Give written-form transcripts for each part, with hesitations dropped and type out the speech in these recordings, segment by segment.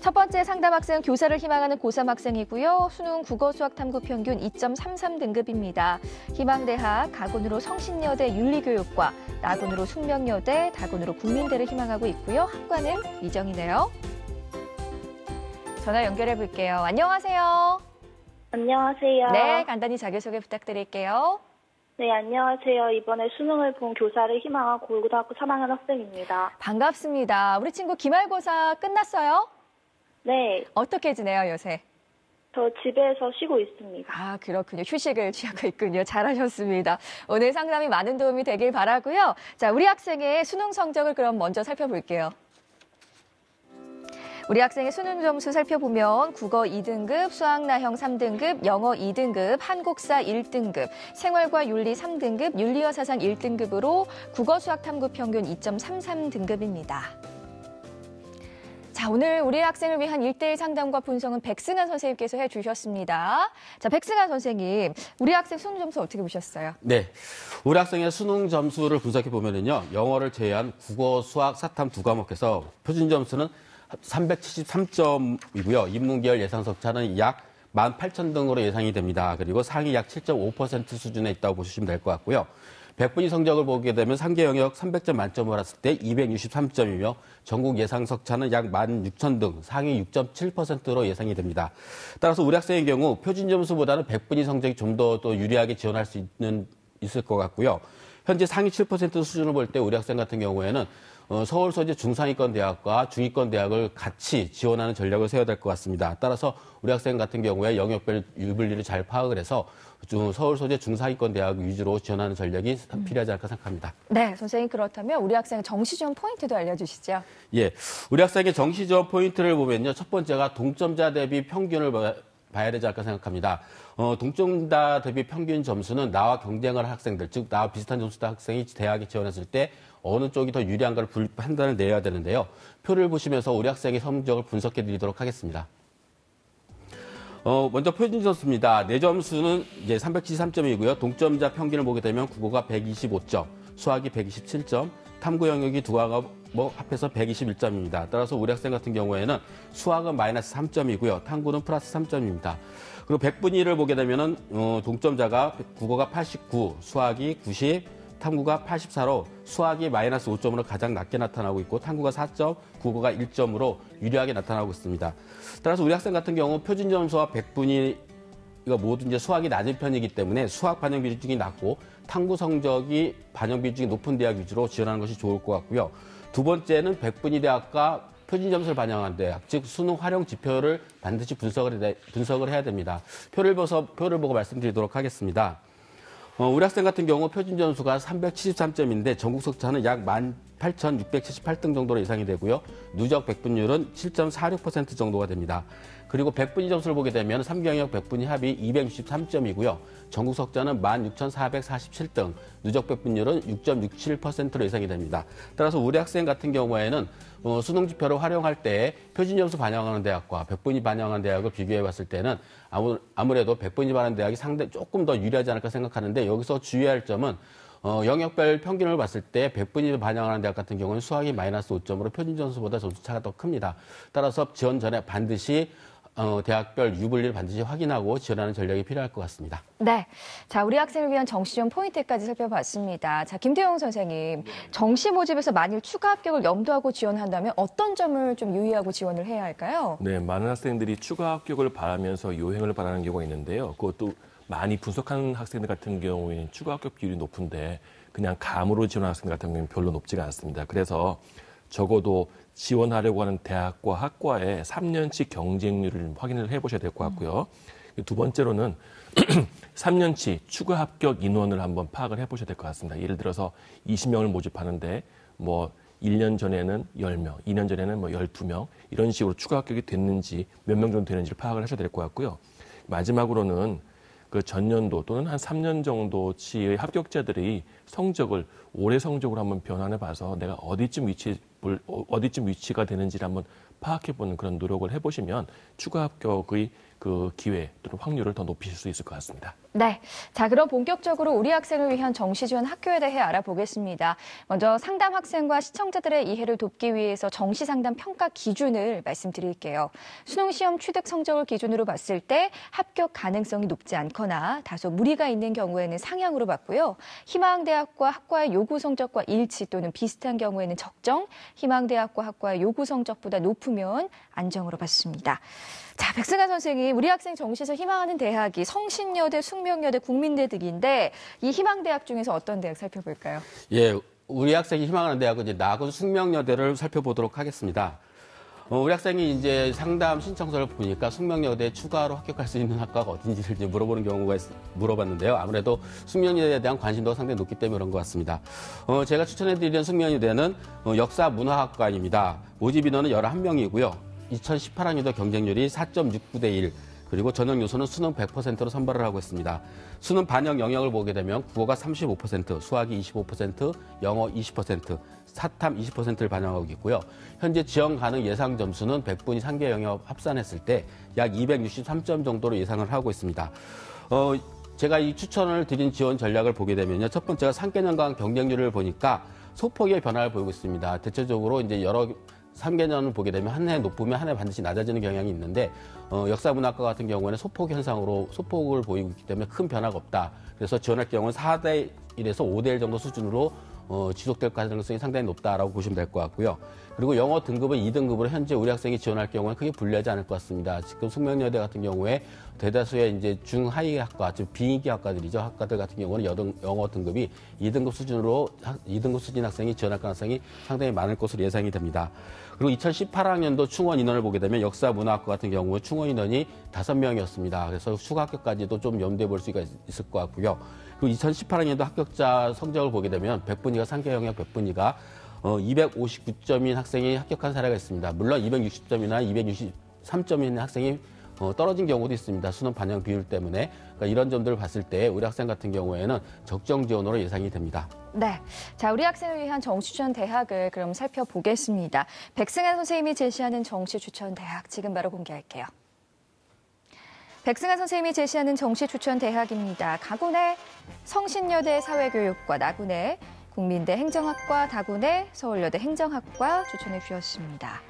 첫 번째 상담 학생 교사를 희망하는 고3 학생이고요. 수능 국어 수학 탐구 평균 2.33등급입니다. 희망대학, 가군으로 성신여대 윤리교육과, 나군으로 숙명여대, 다군으로 국민대를 희망하고 있고요. 학과는 미정이네요. 전화 연결해 볼게요. 안녕하세요. 안녕하세요. 네, 간단히 자기소개 부탁드릴게요. 네, 안녕하세요. 이번에 수능을 본 교사를 희망한 고등학교 3학년 학생입니다. 반갑습니다. 우리 친구 기말고사 끝났어요? 네. 어떻게 지내요, 요새? 저 집에서 쉬고 있습니다. 아, 그렇군요. 휴식을 취하고 있군요. 잘하셨습니다. 오늘 상담이 많은 도움이 되길 바라고요. 자, 우리 학생의 수능 성적을 그럼 먼저 살펴볼게요. 우리 학생의 수능 점수 살펴보면 국어 2등급, 수학나형 3등급, 영어 2등급, 한국사 1등급, 생활과 윤리 3등급, 윤리와 사상 1등급으로 국어 수학 탐구 평균 2.33등급입니다. 자, 오늘 우리 학생을 위한 1대1 상담과 분석은 백승환 선생님께서 해주셨습니다. 자, 백승환 선생님, 우리 학생 수능 점수 어떻게 보셨어요? 네, 우리 학생의 수능 점수를 분석해 보면요, 영어를 제외한 국어, 수학, 사탐 두 과목에서 표준 점수는 373점이고요. 인문계열 예상 석차는 약 18,000등으로 예상이 됩니다. 그리고 상위 약 7.5% 수준에 있다고 보시면 될 것 같고요. 100분위 성적을 보게 되면 3개 영역 300점 만점을 받았을 때 263점이며 전국 예상 석차는 약 16,000등, 상위 6.7%로 예상이 됩니다. 따라서 우리 학생의 경우 표준 점수보다는 100분위 성적이 좀 더 유리하게 지원할 수 있을 것 같고요. 현재 상위 7% 수준을 볼 때 우리 학생 같은 경우에는 서울 소재 중상위권 대학과 중위권 대학을 같이 지원하는 전략을 세워야 될 것 같습니다. 따라서 우리 학생 같은 경우에 영역별 유불리를 잘 파악을 해서 서울 소재 중상위권 대학 위주로 지원하는 전략이 필요하지 않을까 생각합니다. 네, 선생님 그렇다면 우리 학생 정시 지원 포인트도 알려주시죠. 예, 우리 학생의 정시 지원 포인트를 보면요, 첫 번째가 동점자 대비 평균을 봐야 되지 않을까 생각합니다. 동점자 대비 평균 점수는 나와 경쟁을 할 학생들, 즉 나와 비슷한 점수의 학생이 대학에 지원했을 때 어느 쪽이 더 유리한가를 판단을 내야 되는데요. 표를 보시면서 우리 학생의 성적을 분석해 드리도록 하겠습니다. 먼저 표준 점수입니다. 내 점수는 이제 373점이고요. 동점자 평균을 보게 되면 국어가 125점, 수학이 127점, 탐구 영역이 두 과목 합해서 121점입니다. 따라서 우리 학생 같은 경우에는 수학은 마이너스 3점이고요. 탐구는 플러스 3점입니다. 그리고 100분위를 보게 되면은 동점자가 국어가 89, 수학이 90, 탐구가 84로 수학이 마이너스 5점으로 가장 낮게 나타나고 있고 탐구가 4점, 국어가 1점으로 유리하게 나타나고 있습니다. 따라서 우리 학생 같은 경우 표준 점수와 100분위가 모두 이제 수학이 낮은 편이기 때문에 수학 반영 비중이 낮고 탐구 성적이 반영 비중이 높은 대학 위주로 지원하는 것이 좋을 것 같고요. 두 번째는 100분위 대학과 표준 점수를 반영한 대학, 즉 수능 활용 지표를 반드시 분석을 해야 됩니다. 표를 보고 말씀드리도록 하겠습니다. 우리 학생 같은 경우 표준 점수가 373점인데 전국 석차는 약 18,678등 정도로 예상이 되고요. 누적 100분율은 7.46% 정도가 됩니다. 그리고 100분위 점수를 보게 되면 3경역 100분위 합이 263점이고요. 전국 석자는 16,447등, 누적 100분율은 6.67%로 예상이 됩니다. 따라서 우리 학생 같은 경우에는 수능 지표를 활용할 때 표준 점수 반영하는 대학과 100분위 반영하는 대학을 비교해 봤을 때는 아무래도 100분위 반영하는 대학이 조금 더 유리하지 않을까 생각하는데, 여기서 주의할 점은 영역별 평균을 봤을 때 100분위 반영하는 대학 같은 경우는 수학이 마이너스 5점으로 표준 점수보다 점수 차가 더 큽니다. 따라서 지원 전에 반드시 대학별 유불리를 반드시 확인하고 지원하는 전략이 필요할 것 같습니다. 네. 자, 우리 학생을 위한 정시 지원 포인트까지 살펴봤습니다. 자, 김태용 선생님, 정시 모집에서 만일 추가 합격을 염두하고 지원한다면 어떤 점을 좀 유의하고 지원을 해야 할까요? 네, 많은 학생들이 추가 합격을 바라면서 요행을 바라는 경우가 있는데요. 그것도 많이 분석하는 학생들 같은 경우에는 추가 합격 비율이 높은데 그냥 감으로 지원하는 학생들 같은 경우는 별로 높지가 않습니다. 그래서 적어도 지원하려고 하는 대학과 학과의 3년치 경쟁률을 확인을 해보셔야 될 것 같고요. 두 번째로는 3년치 추가 합격 인원을 한번 파악을 해보셔야 될 것 같습니다. 예를 들어서 20명을 모집하는데 1년 전에는 10명, 2년 전에는 12명 이런 식으로 추가 합격이 됐는지 몇 명 정도 되는지를 파악을 하셔야 될 것 같고요. 마지막으로는 그 전년도 또는 한 3년 정도치의 합격자들이 성적을 올해 성적으로 한번 변환해 봐서 내가 어디쯤 위치가 되는지를 한번 파악해 보는 그런 노력을 해보시면 추가 합격의 그 기회 또는 확률을 더 높이실 수 있을 것 같습니다. 네. 자, 그럼 본격적으로 우리 학생을 위한 정시 지원 학교에 대해 알아보겠습니다. 먼저 상담 학생과 시청자들의 이해를 돕기 위해서 정시 상담 평가 기준을 말씀드릴게요. 수능 시험 취득 성적을 기준으로 봤을 때 합격 가능성이 높지 않거나 다소 무리가 있는 경우에는 상향으로 봤고요. 희망대학과 학과의 요구 성적과 일치 또는 비슷한 경우에는 적정, 희망대학과 학과의 요구 성적보다 높으면 안정으로 봤습니다. 자, 백승환 선생님, 우리 학생 정시에서 희망하는 대학이 성신여대, 숙명여대, 국민대 등인데 이 희망대학 중에서 어떤 대학 살펴볼까요? 예, 우리 학생이 희망하는 대학은 이제 나군 숙명여대를 살펴보도록 하겠습니다. 우리 학생이 이제 상담 신청서를 보니까 숙명여대에 추가로 합격할 수 있는 학과가 어딘지를 이제 물어보는 경우가 물어봤는데요. 아무래도 숙명여대에 대한 관심도가 상당히 높기 때문에 그런 것 같습니다. 제가 추천해드리는 숙명여대는 역사문화학과입니다. 모집 인원은 11명이고요. 2018학년도 경쟁률이 4.69대 1, 그리고 전형 요소는 수능 100%로 선발을 하고 있습니다. 수능 반영 영역을 보게 되면 국어가 35%, 수학이 25%, 영어 20%, 사탐 20%를 반영하고 있고요. 현재 지원 가능 예상 점수는 100분이 3개 영역 합산했을 때 약 263점 정도로 예상을 하고 있습니다. 제가 이 추천을 드린 지원 전략을 보게 되면요. 첫 번째가 3개년간 경쟁률을 보니까 소폭의 변화를 보이고 있습니다. 대체적으로 이제 여러 3개년을 보게 되면 한 해 높으면 한 해 반드시 낮아지는 경향이 있는데 역사문학과 같은 경우에는 소폭 현상으로 소폭을 보이고 있기 때문에 큰 변화가 없다. 그래서 지원할 경우는 4대 1에서 5대 1 정도 수준으로 지속될 가능성이 상당히 높다라고 보시면 될 것 같고요. 그리고 영어 등급은 2등급으로 현재 우리 학생이 지원할 경우는 크게 불리하지 않을 것 같습니다. 지금 숙명여대 같은 경우에 대다수의 이제 중하위 학과, 즉 비인기 학과들이죠. 학과들 같은 경우는 영어 등급이 2등급 수준으로 2등급 수준 학생이 지원할 가능성이 상당히 많을 것으로 예상이 됩니다. 그리고 2018학년도 충원 인원을 보게 되면 역사문화학과 같은 경우 충원 인원이 5명이었습니다. 그래서 추가 합격까지도 좀 염두에 볼 수가 있을 것 같고요. 그리고 2018학년도 합격자 성적을 보게 되면 100분위가 3개 영역 100분위가 259점인 학생이 합격한 사례가 있습니다. 물론 260점이나 263점인 학생이 떨어진 경우도 있습니다. 수능 반영 비율 때문에. 그러니까 이런 점들을 봤을 때 우리 학생 같은 경우에는 적정 지원으로 예상이 됩니다. 네. 자, 우리 학생을 위한 정시 추천 대학을 그럼 살펴보겠습니다. 백승환 선생님이 제시하는 정시 추천 대학 지금 바로 공개할게요. 백승환 선생님이 제시하는 정시 추천 대학입니다. 가군의 성신여대 사회교육과 나군의 국민대 행정학과, 다군의 서울여대 행정학과 추천해 주셨습니다.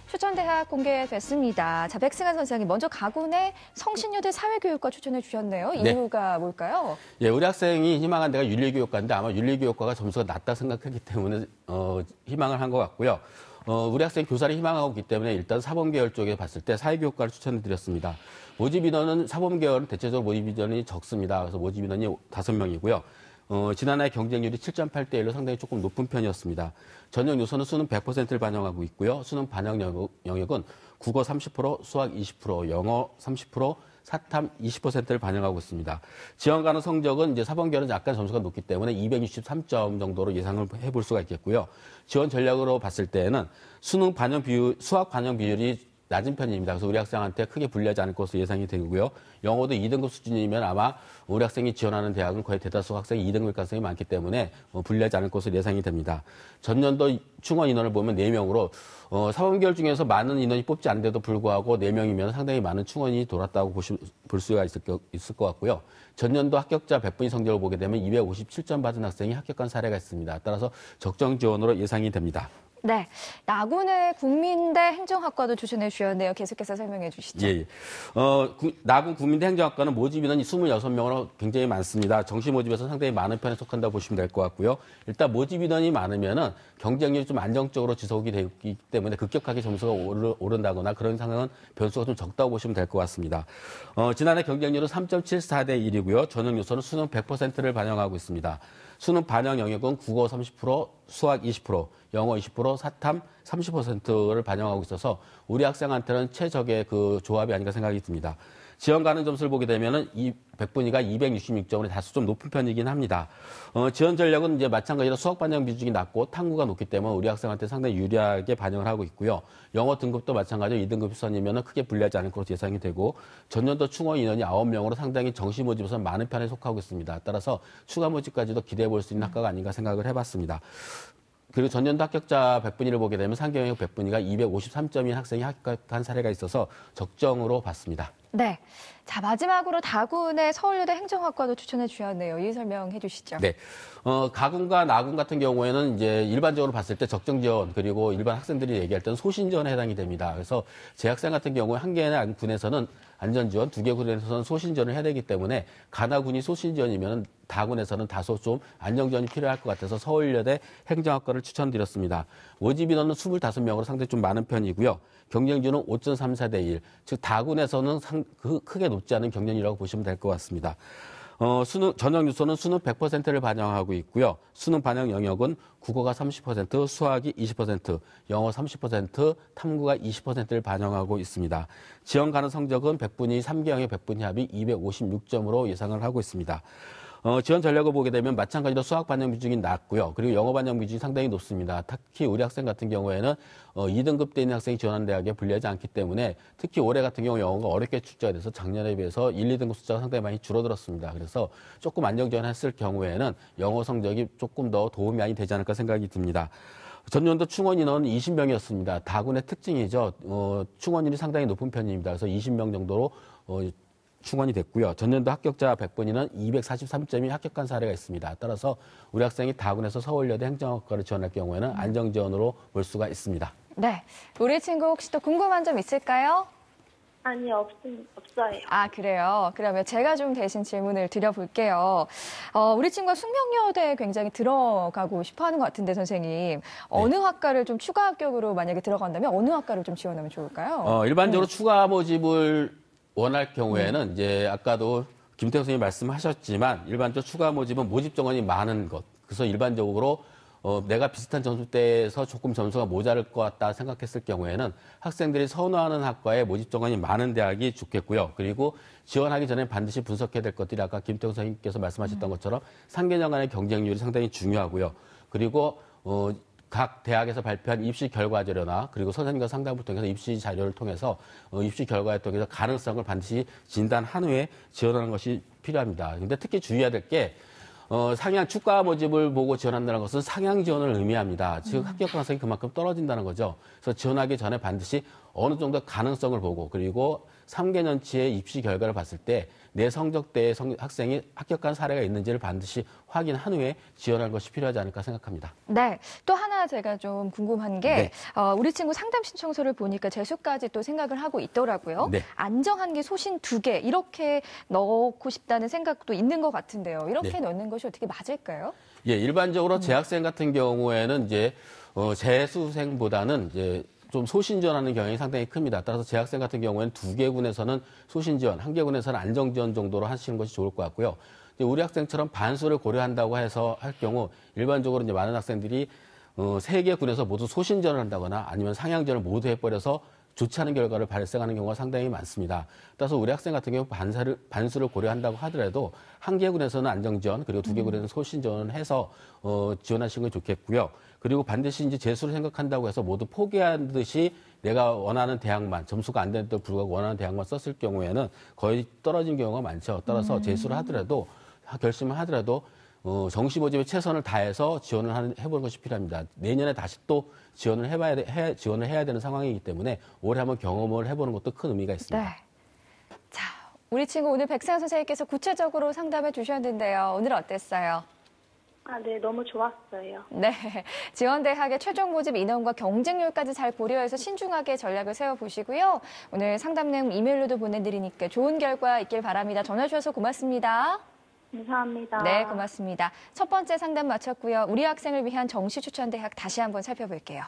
추천 대학 공개됐습니다. 자, 백승환 선생님, 먼저 가군의 성신여대 사회교육과 추천해 주셨네요. 이유가 네. 뭘까요? 예, 우리 학생이 희망한 데가 윤리교육과인데 아마 윤리교육과가 점수가 낮다 생각했기 때문에 희망을 한 것 같고요. 우리 학생이 교사를 희망하고 있기 때문에 일단 사범계열 쪽에 봤을 때 사회교육과를 추천해 드렸습니다. 모집 인원은 사범계열은 대체적으로 모집 인원이 적습니다. 그래서 모집 인원이 5명이고요. 지난해 경쟁률이 7.8대 1로 상당히 조금 높은 편이었습니다. 전형 요소는 수능 100%를 반영하고 있고요. 수능 반영 영역은 국어 30%, 수학 20%, 영어 30%, 사탐 20%를 반영하고 있습니다. 지원 가능 성적은 이제 사범계열은 약간 점수가 높기 때문에 263점 정도로 예상을 해볼 수가 있겠고요. 지원 전략으로 봤을 때에는 수능 반영 비율, 수학 반영 비율이 낮은 편입니다. 그래서 우리 학생한테 크게 불리하지 않을 것으로 예상이 되고요. 영어도 2등급 수준이면 아마 우리 학생이 지원하는 대학은 거의 대다수 학생이 2등급 가능성이 많기 때문에 불리하지 않을 것으로 예상이 됩니다. 전년도 충원 인원을 보면 4명으로 사범계열 중에서 많은 인원이 뽑지 않는데도 불구하고 4명이면 상당히 많은 충원이 돌았다고 볼 수가 있을 것 같고요. 전년도 합격자 100분위 성적을 보게 되면 257점 받은 학생이 합격한 사례가 있습니다. 따라서 적정 지원으로 예상이 됩니다. 네, 나군의 국민대 행정학과도 추천해 주셨네요. 계속해서 설명해 주시죠. 예. 나군 국민대 행정학과는 모집 인원이 26명으로 굉장히 많습니다. 정시 모집에서 상당히 많은 편에 속한다고 보시면 될 것 같고요. 일단 모집 인원이 많으면은 경쟁률이 좀 안정적으로 지속이 되기 때문에 급격하게 점수가 오른다거나 그런 상황은 변수가 좀 적다고 보시면 될 것 같습니다. 지난해 경쟁률은 3.74대 1이고요. 전형 요소는 수능 100%를 반영하고 있습니다. 수능 반영 영역은 국어 30%, 수학 20%, 영어 20%, 사탐 30%를 반영하고 있어서 우리 학생한테는 최적의 그 조합이 아닌가 생각이 듭니다. 지원 가능 점수를 보게 되면은 100분위가 266점으로 다소 좀 높은 편이긴 합니다. 지원 전략은 이제 마찬가지로 수학 반영 비중이 낮고 탐구가 높기 때문에 우리 학생한테 상당히 유리하게 반영을 하고 있고요. 영어 등급도 마찬가지로 2등급 수준이면은 크게 불리하지 않을 것으로 예상이 되고 전년도 충원 인원이 9명으로 상당히 정시 모집에서 많은 편에 속하고 있습니다. 따라서 추가 모집까지도 기대해 볼 수 있는 학과가 아닌가 생각을 해봤습니다. 그리고 전년도 합격자 100분위를 보게 되면 상경영 100분위가 253점인 학생이 합격한 사례가 있어서 적정으로 봤습니다. 네. 자, 마지막으로 다군의 서울여대 행정학과도 추천해 주셨네요. 이 설명해 주시죠. 네. 가군과 나군 같은 경우에는 이제 일반적으로 봤을 때 적정 지원 그리고 일반 학생들이 얘기할 때는 소신 지원에 해당이 됩니다. 그래서 제 학생 같은 경우에 한 개의 군에서는 안전 지원, 두 개 군에서는 소신 지원을 해야 되기 때문에 가나군이 소신 지원이면 다군에서는 다소 좀 안정 지원이 필요할 것 같아서 서울여대 행정학과를 추천드렸습니다. 모집 인원은 25명으로 상당히 좀 많은 편이고요. 경쟁률은 5.34대 1, 즉 다군에서는 크게 높지 않은 경쟁률이라고 보시면 될 것 같습니다. 수능 전형 요소는 수능 100%를 반영하고 있고요. 수능 반영 영역은 국어가 30%, 수학이 20%, 영어 30%, 탐구가 20%를 반영하고 있습니다. 지원 가능 성적은 100분위 3개형의 100분위 합이 256점으로 예상을 하고 있습니다. 지원 전략을 보게 되면 마찬가지로 수학 반영 비중이 낮고요. 그리고 영어 반영 비중이 상당히 높습니다. 특히 우리 학생 같은 경우에는 2등급 돼 있는 학생이 지원한 대학에 불리하지 않기 때문에 특히 올해 같은 경우 영어가 어렵게 출제가 돼서 작년에 비해서 1, 2등급 숫자가 상당히 많이 줄어들었습니다. 그래서 조금 안정 지원했을 경우에는 영어 성적이 조금 더 도움이 많이 되지 않을까 생각이 듭니다. 전년도 충원 인원은 20명이었습니다. 다군의 특징이죠. 충원율이 상당히 높은 편입니다. 그래서 20명 정도로 충원이 됐고요. 전년도 합격자 100분위는 243점이 합격한 사례가 있습니다. 따라서 우리 학생이 다군에서 서울여대 행정학과를 지원할 경우에는 안정 지원으로 볼 수가 있습니다. 네. 우리 친구 혹시 또 궁금한 점 있을까요? 아니요, 없어요. 아, 그래요? 그러면 제가 좀 대신 질문을 드려볼게요. 우리 친구가 숙명여대에 굉장히 들어가고 싶어 하는 것 같은데, 선생님. 어느 학과를 좀 추가 합격으로 만약에 들어간다면 어느 학과를 좀 지원하면 좋을까요? 일반적으로 추가 모집을 원할 경우에는 이제 아까도 김태형 선생님이 말씀하셨지만 일반적으로 추가 모집은 모집 정원이 많은 것. 그래서 일반적으로 내가 비슷한 점수대에서 조금 점수가 모자랄 것 같다 생각했을 경우에는 학생들이 선호하는 학과에 모집 정원이 많은 대학이 좋겠고요. 그리고 지원하기 전에 반드시 분석해야 될 것들이 아까 김태형 선생님께서 말씀하셨던 것처럼 3개년 간의 경쟁률이 상당히 중요하고요. 그리고 각 대학에서 발표한 입시 결과 자료나 그리고 선생님과 상담을 통해서 입시 자료를 통해서 입시 결과에 통해서 가능성을 반드시 진단한 후에 지원하는 것이 필요합니다. 근데 특히 주의해야 될 게 상향 추가 모집을 보고 지원한다는 것은 상향 지원을 의미합니다. 즉 합격 가능성이 그만큼 떨어진다는 거죠. 그래서 지원하기 전에 반드시 어느 정도 가능성을 보고 그리고 3개년치의 입시 결과를 봤을 때 내 성적대의 학생이 합격한 사례가 있는지를 반드시 확인한 후에 지원할 것이 필요하지 않을까 생각합니다. 네. 또 하나 제가 좀 궁금한 게 네. 우리 친구 상담 신청서를 보니까 재수까지 또 생각을 하고 있더라고요. 네. 안정한 게 소신 2개 이렇게 넣고 싶다는 생각도 있는 것 같은데요. 이렇게 네. 넣는 것이 어떻게 맞을까요? 예, 일반적으로 재학생 같은 경우에는 이제 재수생보다는 이제 좀 소신 지원하는 경향이 상당히 큽니다. 따라서 재학생 같은 경우에는 2개 군에서는 소신 지원, 1개 군에서는 안정 지원 정도로 하시는 것이 좋을 것 같고요. 우리 학생처럼 반수를 고려한다고 해서 할 경우 일반적으로 이제 많은 학생들이 3개 군에서 모두 소신 지원을 한다거나 아니면 상향 지원을 모두 해버려서 좋지 않은 결과를 발생하는 경우가 상당히 많습니다. 따라서 우리 학생 같은 경우 반수를 고려한다고 하더라도 1개 군에서는 안정 지원 그리고 2개 군에서는 소신 지원을 해서 지원하시는 게 좋겠고요. 그리고 반드시 이제 재수를 생각한다고 해서 모두 포기한 듯이 내가 원하는 대학만 점수가 안 되는데도 불구하고 원하는 대학만 썼을 경우에는 거의 떨어진 경우가 많죠. 따라서 재수를 하더라도 결심을 하더라도 정시 모집에 최선을 다해서 지원을 해보는 것이 필요합니다. 내년에 다시 또 지원을 해야 되는 상황이기 때문에 올해 한번 경험을 해보는 것도 큰 의미가 있습니다. 네. 자, 우리 친구 오늘 백세현 선생님께서 구체적으로 상담해 주셨는데요. 오늘 어땠어요? 네, 너무 좋았어요. 네, 지원대학의 최종 모집 인원과 경쟁률까지 잘 고려해서 신중하게 전략을 세워보시고요. 오늘 상담 내용 이메일로도 보내드리니까 좋은 결과 있길 바랍니다. 전화 주셔서 고맙습니다. 감사합니다. 네, 고맙습니다. 첫 번째 상담 마쳤고요. 우리 학생을 위한 정시 추천 대학 다시 한번 살펴볼게요.